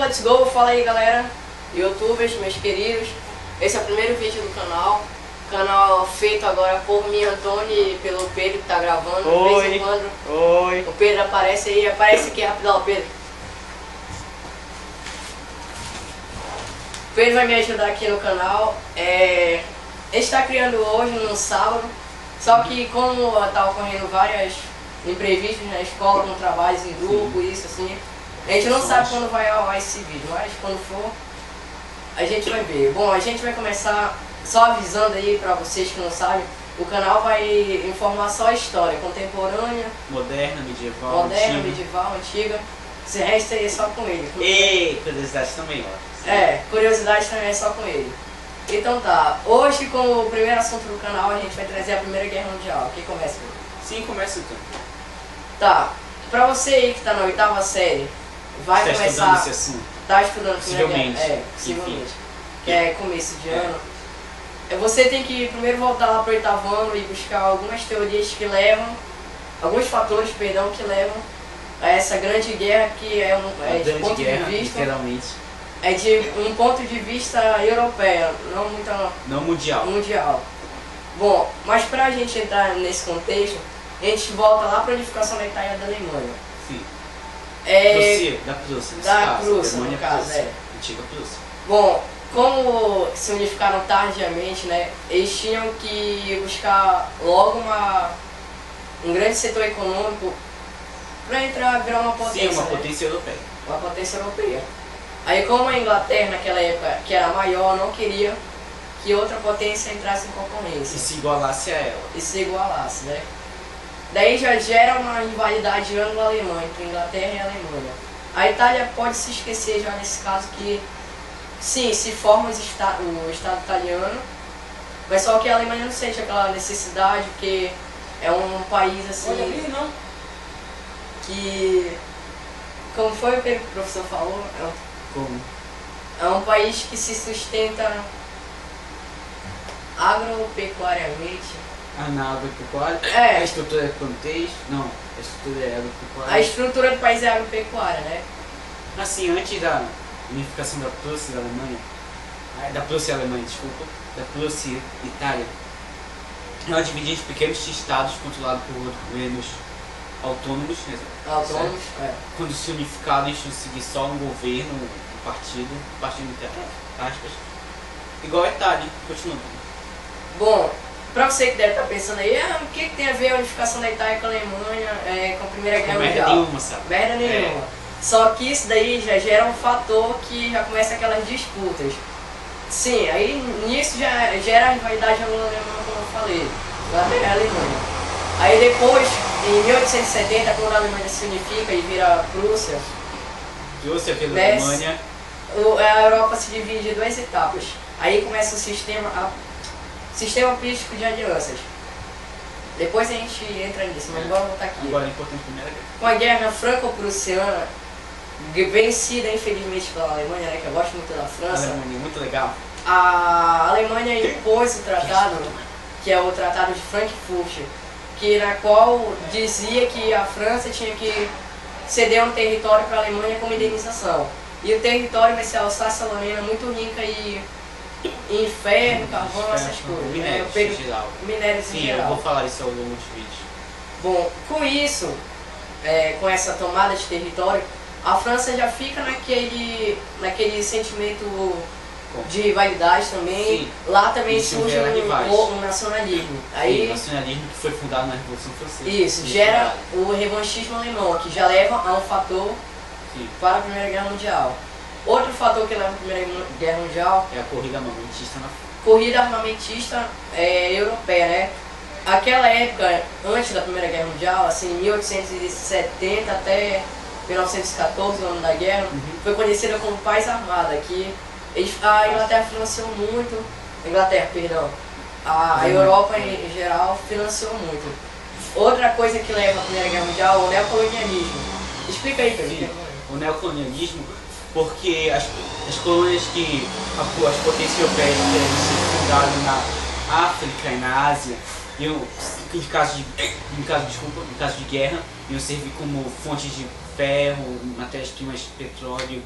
let's go! Fala aí, galera, youtubers, meus queridos. Esse é o primeiro vídeo do canal. Canal feito agora por mim, Antônio, e pelo Pedro que tá gravando. Oi. Oi. O Pedro aparece aí, aparece aqui rapidão, Pedro. O Pedro vai me ajudar aqui no canal. A gente tá criando hoje no sábado, só que como tá ocorrendo vários imprevistos na escola, com trabalhos em grupo, isso assim, a gente não sabe quando vai ao ar esse vídeo, mas quando for, a gente vai ver. Bom, a gente vai começar só avisando aí pra vocês que não sabem, o canal vai informar só a história contemporânea, moderna, medieval, antiga. Esse resto aí é só com ele. E curiosidade também, ó. Curiosidade também é só com ele. Então tá, hoje como primeiro assunto do canal a gente vai trazer a Primeira Guerra Mundial. Quem começa? Sim, começa então. Tá, pra você aí que tá na 8ª série, vai tá começar... estudando esse assunto? Tá estudando a Primeira Possivelmente. Guerra. Possivelmente. Que é começo de ano. Você tem que primeiro voltar lá pro 8º ano e buscar algumas teorias que levam, alguns fatores, perdão, que levam a essa grande guerra que é de ponto de vista... literalmente. É de um ponto de vista europeu, não mundial. Bom, mas pra gente entrar nesse contexto, a gente volta lá pra unificação da Itália e da Alemanha. Sim. Da Prússia, nesse da caso. Prússia, no caso, Antiga Prússia. Bom, como se unificaram tardiamente, né, eles tinham que buscar logo um grande setor econômico pra virar uma potência. Sim, uma potência europeia. Uma potência europeia. Aí como a Inglaterra naquela época, que era maior, não queria que outra potência entrasse em concorrência. E se igualasse a ela. E se igualasse, né? Daí já gera uma rivalidade anglo-alemã entre Inglaterra e Alemanha. A Itália pode se esquecer já nesse caso que, sim, se forma o Estado italiano, mas só que a Alemanha não sente aquela necessidade, porque é um país assim... Olha ali, não. Que... Como foi o que o professor falou? Como? É um país que se sustenta agropecuariamente. Na agropecuária? A estrutura é plantéis? Não, a estrutura é agropecuária. A estrutura do país é agropecuária, né? Assim, antes da unificação da Prússia e da Alemanha, da Prússia e Alemanha, desculpa, da Prússia e Itália, ela dividia em pequenos estados controlados por governos autônomos, né? Autônomos, Quando se unificaram, eles tinham que seguir só um governo, um partido entre aspas, igual a Itália, continuando. Bom, pra você que deve estar pensando aí, o que tem a ver a unificação da Itália com a Alemanha, com a Primeira Guerra Mundial? Merda nenhuma, sabe? Merda nenhuma. Só que isso daí já gera um fator que já começa aquelas disputas. Sim, aí nisso já gera a rivalidade anglo-alemã, como eu falei, Inglaterra e Alemanha. Aí depois, em 1870, quando a Alemanha se unifica e vira Prússia, Alemanha, a Europa se divide em 2 etapas. Aí começa o sistema político de alianças. Depois a gente entra nisso, mas vamos voltar aqui. Agora é importante a Primeira Guerra. Com a guerra franco-prussiana, vencida infelizmente pela Alemanha, né, que eu gosto muito da França. A Alemanha, muito legal. A Alemanha impôs o tratado, que é o Tratado de Frankfurt, na qual dizia que a França tinha que ceder um território para a Alemanha como indenização. E o território vai ser a Alsácia-Lorena, muito rica em ferro, carvão, essas coisas. Minérios em geral. Minérios em geral. Eu vou falar isso ao longo dos vídeos. Bom, com isso, com essa tomada de território, a França já fica naquele sentimento de rivalidade também. Sim. Lá também surge um nacionalismo. Aí, o nacionalismo que foi fundado na Revolução Francesa. Isso, gera o revanchismo alemão, que já leva a um fator para a Primeira Guerra Mundial. Outro fator que leva a Primeira Guerra Mundial é a corrida armamentista europeia, né? Aquela época, antes da Primeira Guerra Mundial, assim, 1870 até 1914, o ano da guerra, foi conhecida como Paz Armada, que a Inglaterra financiou muito, a Europa em geral financiou muito. Outra coisa que leva à Primeira Guerra Mundial é o neocolonialismo. Explica aí, Pedro. O neocolonialismo, porque as colônias as potências europeias que fundaram na África e na Ásia, em caso de guerra, iam servir como fontes de ferro, matérias-primas, petróleo,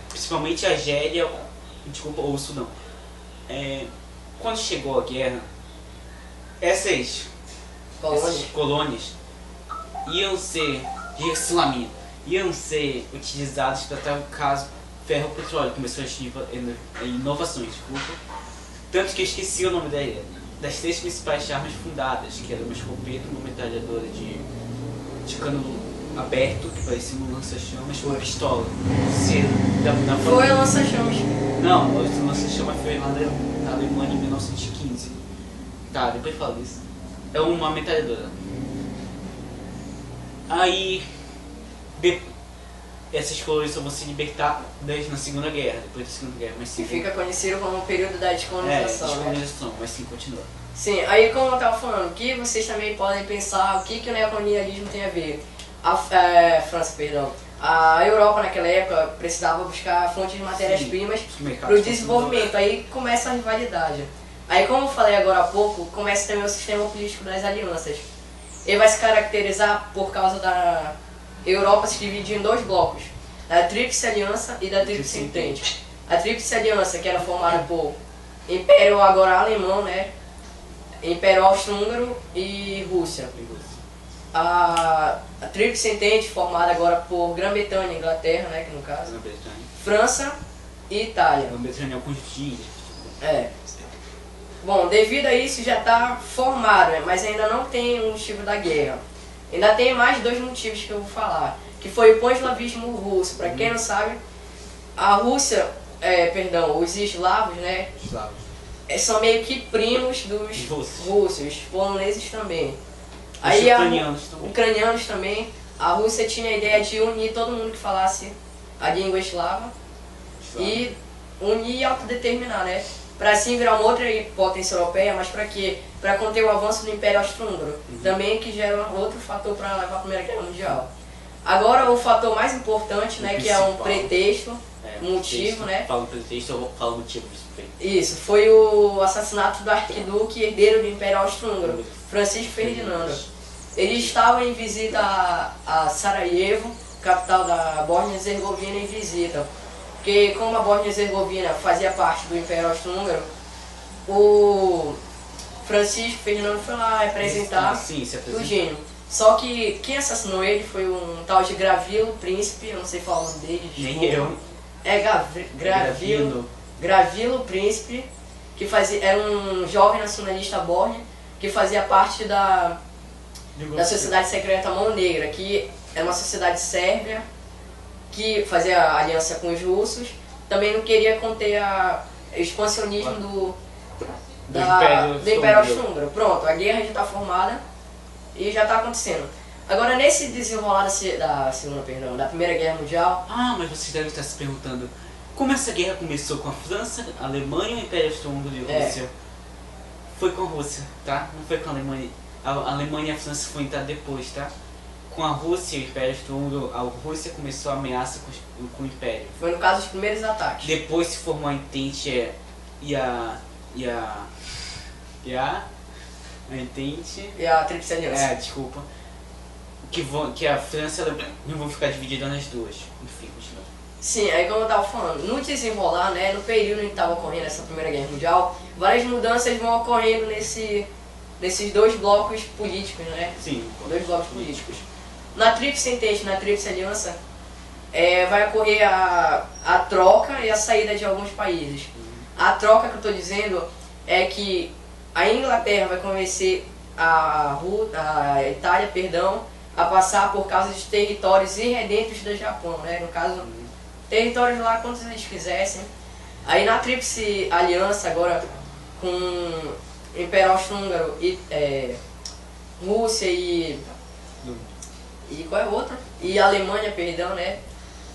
principalmente a Argélia, desculpa, ou o Sudão. Quando chegou a guerra, essas colônias iam ser de isolamento, iam ser utilizadas para tal caso ferro ou petróleo, começou a inovações, desculpa. Tanto que eu esqueci o nome das 3 principais armas fundadas, que era uma escopeta, uma metralhadora de cano aberto, que parecia um lança-chamas, uma pistola. Foi o lança-chamas. Não, o lança-chamas foi lá na Alemanha em 1915. Tá, depois falo disso. É uma metralhadora. Aí, essas colônias só vão se libertar na Segunda Guerra, depois da Segunda Guerra. Mas que fica conhecido como o período da descolonização. Descolonização, mas sim, continua. Sim, aí como eu estava falando, que vocês também podem pensar o que o neocolonialismo tem a ver. A Europa naquela época precisava buscar fontes de matérias-primas para o desenvolvimento, aí começa a rivalidade. Aí como eu falei agora há pouco, começa também o sistema político das alianças. Ele vai se caracterizar por causa da Europa se dividir em 2 blocos, da Tríplice Aliança e da Tríplice Entente. A Tríplice Aliança, que era formada por Império agora alemão, né? Império Austro-Húngaro e Rússia. A Tríplice Entente, formada agora por Grã-Bretanha, Inglaterra, né, que no caso, França e Itália. Grã-Bretanha é o conjunto de ilhas. Bom, devido a isso já está formado, né, mas ainda não tem um motivo da guerra. Ainda tem mais 2 motivos que eu vou falar, que foi o pan-eslavismo russo. Para quem não sabe, a Rússia, os eslavos, né, são meio que primos dos russos, poloneses também. Aí ucranianos também. A Rússia tinha a ideia de unir todo mundo que falasse a língua eslava e unir e autodeterminar, né? Para assim virar uma outra potência europeia, mas para quê? Para conter o avanço do Império Austro-Húngaro, também que gera outro fator para levar a Primeira Guerra Mundial. Agora o fator mais importante, né, que é um pretexto, motivo, né? Fala pretexto, eu falo motivo. Isso, foi o assassinato do arquiduque herdeiro do Império Austro-Húngaro, Francisco Ferdinando. Eles estavam em visita a Sarajevo, capital da Bósnia-Herzegovina, em visita. Porque como a Bósnia-Herzegovina fazia parte do Império Austro-Húngaro, o Francisco Ferdinando foi lá representar o gênio. Só que quem assassinou ele foi um tal de Gravilo Príncipe, eu não sei falar o nome dele. Nem eu. Gravilo Príncipe, que era um jovem nacionalista bósnio, que fazia parte da Sociedade Secreta Mão Negra, que era uma sociedade sérvia, que fazia aliança com os russos, também não queria conter o expansionismo do Império Austro-Húngaro. Pronto, a guerra já está formada e já está acontecendo. Agora, nesse desenrolar da Primeira Guerra Mundial... mas vocês devem estar se perguntando, como essa guerra começou com a França, a Alemanha, o Império Austro-Húngaro e a Rússia? Foi com a Rússia, tá? Não foi com a Alemanha. A Alemanha e a França foram entrar depois, tá? Com a Rússia e o Império Austro-Húngaro, a Rússia começou a ameaça com o Império. Foi no caso dos primeiros ataques. Depois se formou a Entente e a Entente... E a Tríplice Aliança. Desculpa. Que a França e a Alemanha não vão ficar divididas nas duas. Enfim, continua. Sim, aí como eu estava falando, no desenrolar, né, no período em que estava ocorrendo essa Primeira Guerra Mundial, várias mudanças vão ocorrendo nesses 2 blocos políticos, né? Sim. 2 blocos políticos. Na Tríplice Entente, na Tríplice Aliança, vai ocorrer a troca e a saída de alguns países. A troca que eu estou dizendo é que a Inglaterra vai convencer a Itália, a passar por causa de territórios irredentos do Japão, né? No caso, territórios lá quantos eles quisessem. Aí na Tríplice Aliança, agora com Império Austro-Húngaro e Rússia e qual é o outro? E Alemanha, né?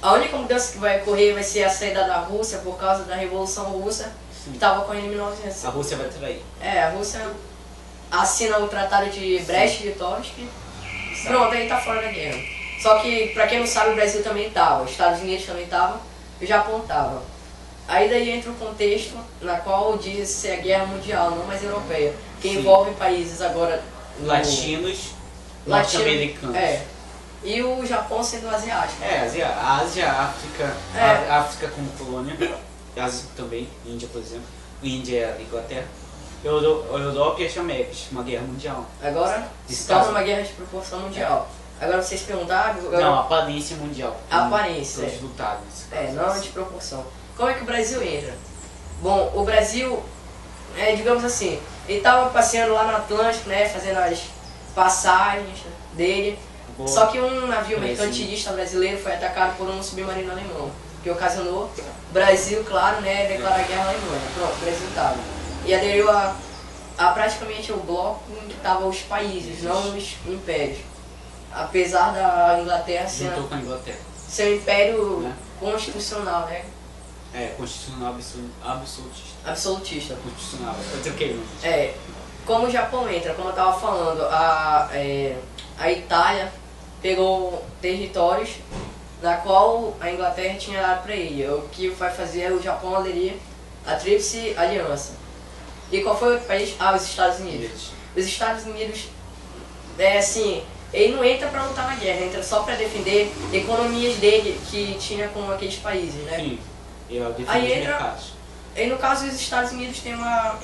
A única mudança que vai ocorrer vai ser a saída da Rússia por causa da Revolução Russa, que estava ocorrendo em 1905. A Rússia vai trair. A Rússia assina o Tratado de Brest-Litovsk. Pronto, aí tá fora da guerra. Só que, pra quem não sabe, o Brasil também estava, os Estados Unidos também estavam, e o Japão estava. Aí daí entra o contexto na qual diz ser a guerra mundial, não mais europeia, que envolve países agora... Latinos, norte-americanos. e o Japão sendo asiático. A Ásia, a África, a África como colônia, a Ásia também, Índia, por exemplo. Índia é a Inglaterra. Europa e as Américas, uma guerra mundial. Agora, estamos numa guerra de proporção mundial. Agora vocês perguntaram... Não, aparência mundial. Aparência. Todos lutados. Não de proporção. Como é que o Brasil entra? Bom, o Brasil, digamos assim, ele estava passeando lá no Atlântico, né, fazendo as passagens dele. Boa. Só que um navio mercantilista brasileiro foi atacado por um submarino alemão, que ocasionou o Brasil, claro, né, declarar guerra à Alemanha. Pronto, o Brasil estava. E aderiu a praticamente o bloco em que estavam os países, não os impérios. Apesar da Inglaterra ser um império constitucional, né? Constitucional absolutista. Absolutista. Constitucional. Eu troquei. Como o Japão entra, como eu estava falando, a Itália pegou territórios na qual a Inglaterra tinha dado para ele. O que vai fazer é o Japão aderir à Tríplice Aliança. E qual foi o outro país? Os Estados Unidos. Os Estados Unidos, assim, ele não entra para lutar na guerra, entra só para defender economias dele que tinha com aqueles países, né? Sim, eu defendo aí os mercados. E no caso, os Estados Unidos têm uma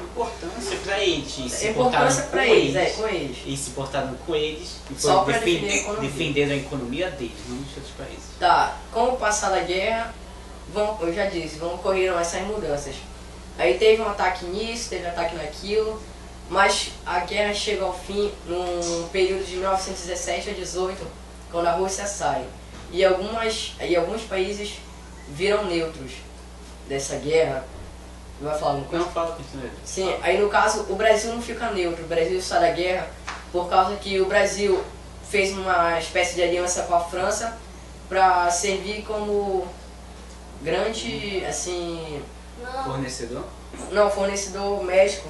importância para eles. Se importância para eles, com eles. E se portaram com eles e só para defender a economia deles, não dos outros países. Tá, com o passar da guerra, eu já disse, vão ocorrer essas mudanças. Aí teve um ataque nisso, teve um ataque naquilo, mas a guerra chega ao fim num período de 1917 a 18, quando a Rússia sai. E alguns países viram neutros dessa guerra. Vai falar alguma coisa? Não, fala com isso. Sim, aí no caso o Brasil não fica neutro, o Brasil sai da guerra por causa que o Brasil fez uma espécie de aliança com a França para servir como grande, assim... Fornecedor? Não, fornecedor médico.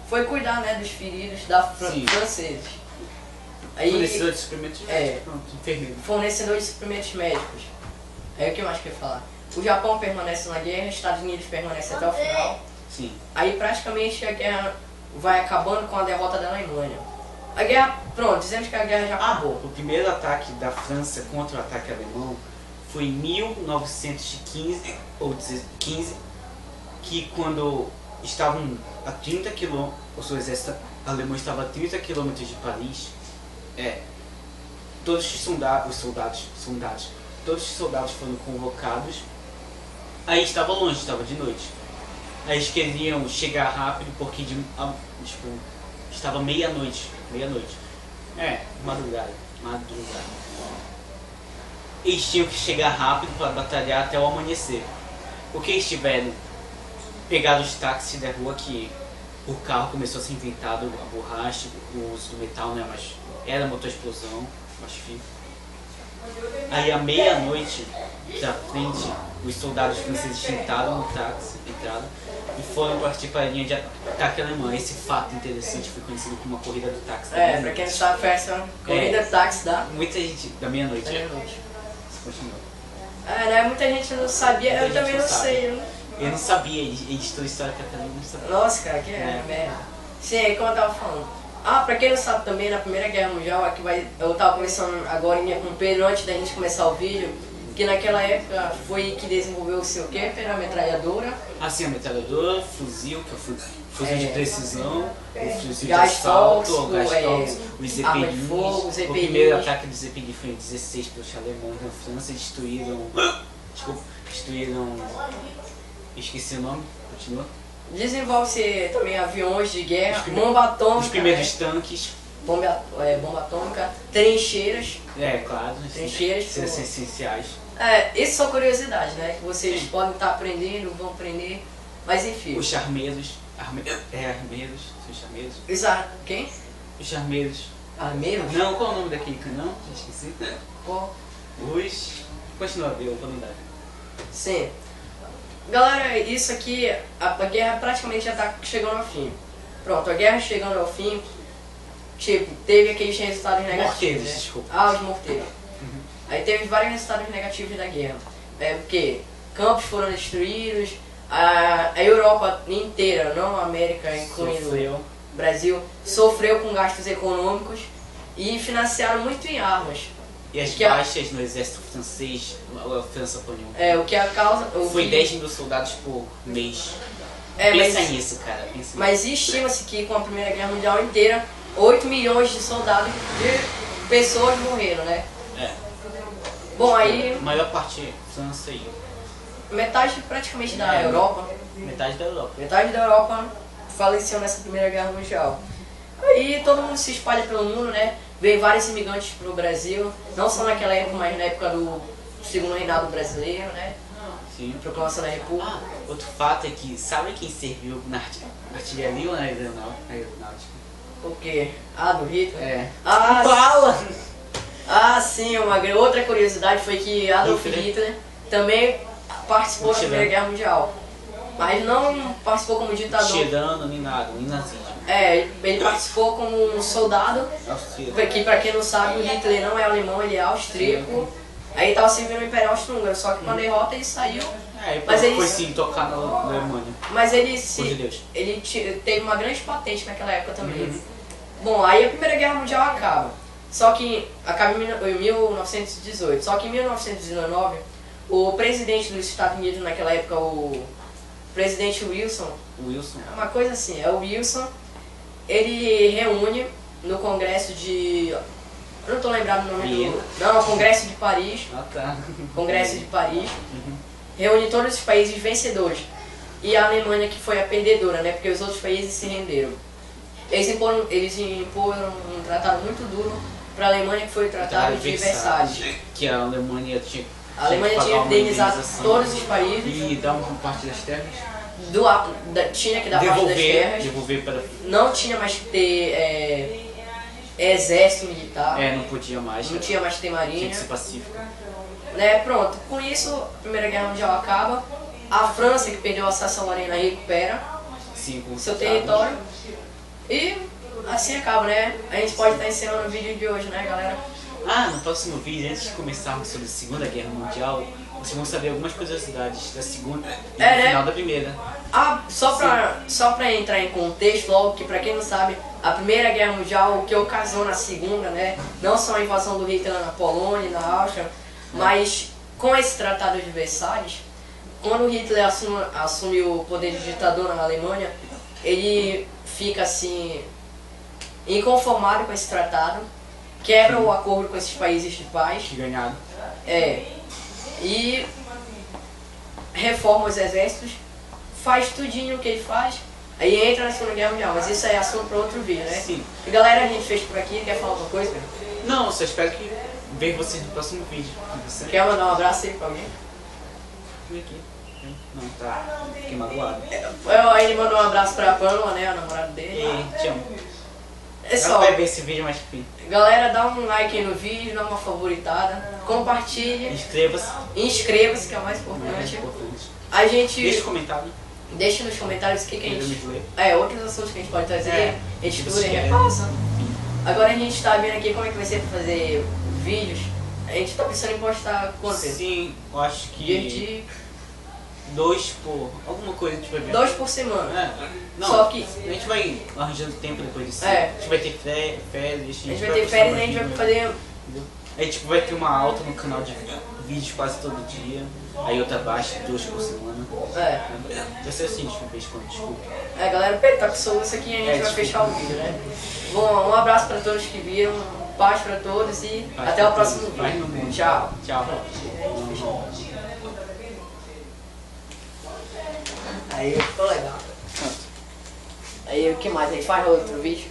Foi cuidar, né, dos feridos franceses. Aí, fornecedor de suprimentos médicos, pronto, enfermeiro. Fornecedor de suprimentos médicos. Aí o que mais que eu ia falar? O Japão permanece na guerra, os Estados Unidos permanecem até o final. Sim. Aí praticamente a guerra vai acabando com a derrota da Alemanha. A guerra, pronto, dizemos que a guerra já acabou. O primeiro ataque da França contra o ataque alemão foi em 1915, ou 15, que quando estavam a 30 km, o seu exército alemão estava a 30 km de Paris, todos os soldados foram convocados. Aí estava longe, estava de noite. Aí eles queriam chegar rápido porque estava meia-noite. Madrugada. Eles tinham que chegar rápido para batalhar até o amanhecer. Porque eles tiveram pegado os táxis da rua, que o carro começou a ser inventado, a borracha, o uso do metal, né? Mas era motor explosão, mas enfim. Aí à meia-noite, da frente, os soldados franceses entraram no táxi, e foram partir para a linha de ataque alemã. Esse fato interessante foi conhecido como a corrida do táxi. Pra quem não sabe, foi essa corrida do táxi da... Muita gente, da meia-noite. Continua. Né, muita gente não sabia, eu também não sei. Eu não sabia, ele estudou história catalã, não sabia. Nossa, cara, que merda. Sim, aí como eu tava falando. Pra quem não sabe também, na Primeira Guerra Mundial, eu tava conversando agora com o Pedro antes da gente começar o vídeo, que naquela época foi que desenvolveu o seu Kemper, a metralhadora. Sim, a metralhadora, fuzil, que é o fuzil de precisão, o fuzil de assalto, o Gastolz, os Zeppelins. O primeiro ataque do Zeppelin foi em 16 pelos alemães na França, destruíram... Esqueci o nome, continua. Desenvolve-se também aviões de guerra, bomba atômica. Os primeiros tanques. Bomba atômica, trincheiras. Claro. Trincheiras. São essenciais. Isso são curiosidades, né? Que vocês podem estar aprendendo, vão aprender. Mas enfim. Os charmeiros. Armeiros. São charmeiros. Exato. Quem? Os charmeiros. Armeiros? Não, qual é o nome daquele canão? Já esqueci. Qual? Continua, eu vou lembrar. Sim. Galera, isso aqui, a guerra praticamente já está chegando ao fim. Pronto, a guerra chegando ao fim, teve aqueles resultados negativos. Morteiros, né? desculpa. Os morteiros. Aí teve vários resultados negativos da guerra. Porque campos foram destruídos, a Europa inteira, não a América, incluindo o Brasil, sofreu com gastos econômicos e financiaram muito em armas. E as Que a- baixas no exército francês, a França apanhou. O que a causa... o Foi que- 10 mil soldados por mês. É, Pensa mas- nisso, cara. Pensa nisso. Mas estima-se que com a Primeira Guerra Mundial inteira, 8 milhões de soldados, de pessoas morreram, né? É. Bom, aí A maior parte é França e metade praticamente da Europa, metade da Europa. metade da Europa faleceu nessa Primeira Guerra Mundial. Aí todo mundo se espalha pelo mundo, né? Veio vários imigrantes pro Brasil, não só naquela época, mas na época do Segundo Reinado Brasileiro, né? Sim. Proclamação da República. Ah, outro fato é que, sabe quem serviu na artilharia ou na aeronáutica? O quê? Ah, do Hitler? É. Ah, Fala! sim, outra curiosidade foi que Adolf Hitler também participou da Primeira Guerra Mundial. Mas não participou como ditador. Tirano nem nada, nem nazismo. Ele participou como um soldado, Austríaco. que pra quem não sabe, o Hitler não é alemão, ele é austríaco. Aí ele tava servindo o Império Austro-Húngaro, só que com a derrota ele saiu. Mas ele- foi sim tocar na Alemanha. Mas ele, Por de Deus. teve uma grande patente naquela época também. Bom, aí a Primeira Guerra Mundial acaba. Só que acaba em 1918. Só que em 1919, o presidente dos Estados Unidos naquela época, o presidente Wilson, Wilson. uma coisa assim, é o Wilson, ele reúne no Congresso de... Eu não tô lembrado o nome Viena. do... Não, Congresso de Paris. Ah, tá. Congresso de Paris. Reúne todos os países vencedores. E a Alemanha que foi a perdedora, né? Porque os outros países se renderam. Eles imporam um tratado muito duro para a Alemanha, que foi o Tratado de Versalhes. Que a Alemanha tinha. A Alemanha que tinha pagar uma indenizado indenização todos os países, e dar uma parte das terras. tinha que dar parte das terras, Devolver para. não tinha mais que ter exército militar, Não podia mais. não tinha mais que ter Tinha marinha. que ser pacífico. Né, pronto, com isso a Primeira Guerra Mundial acaba, a França, que perdeu a Alsácia-Lorena, recupera Sim, com seu território e assim acaba, né? A gente pode estar encerrando o vídeo de hoje, né, galera? No próximo vídeo, antes de começarmos sobre a Segunda Guerra Mundial, vocês vão saber algumas curiosidades da Segunda e É, do né? final da Primeira. Só pra entrar em contexto, logo que pra quem não sabe, a Primeira Guerra Mundial, o que ocasionou na Segunda, né? Não só a invasão do Hitler na Polônia e na Áustria, mas com esse Tratado de Versalhes, quando o Hitler assume o poder de ditador na Alemanha, ele fica assim, inconformado com esse tratado, quebra o acordo com esses países de paz, Que ganhado. e reforma os exércitos, faz tudinho o que ele faz, aí entra na Segunda Guerra Mundial, mas isso é assunto para outro vídeo, né? Sim. E galera, a gente fez por aqui, quer falar alguma coisa? Não, só espero que veja vocês no próximo vídeo. E você? Quer mandar um abraço aí pra alguém? Vem aqui. Não, tá. Fiquei magoado. Aí ele mandou um abraço pra Pamela, né, a namorada dele. E te amo. É Ela só, vai ver esse vídeo mais fim. galera, dá um like aí no vídeo, dá uma favoritada, compartilhe, Inscreva-se. inscreva-se, que é o mais Mais importante. importante. A gente Deixa o comentário. deixa nos comentários o que a Ainda gente... me ler. outros assuntos que a gente pode trazer, a gente Se estuda você e quer. repassa. Agora a gente tá vendo aqui como é que vai ser pra fazer vídeos. A gente tá pensando em postar quanto? Sim, eu acho que De 2 por alguma coisa a gente vai ver. 2 por semana. Não, Só que a gente vai arranjando tempo depois disso. É. A gente vai ter férias, a gente vai ter férias e a gente vai fazer... Aí tipo, vai ter uma alta no canal de vídeos quase todo dia. Aí outra baixa, 2 por semana. Vai ser assim de vez em quando, desculpa. Galera, tá com soluço aqui e a gente vai desculpa. fechar o vídeo, né? Bom, um abraço pra todos que viram, paz pra todos e Paz até pra o próximo todos. Paz no vídeo. mundo. Tchau. Tchau. Aí ficou legal. Aí o que mais? A gente faz outro vídeo?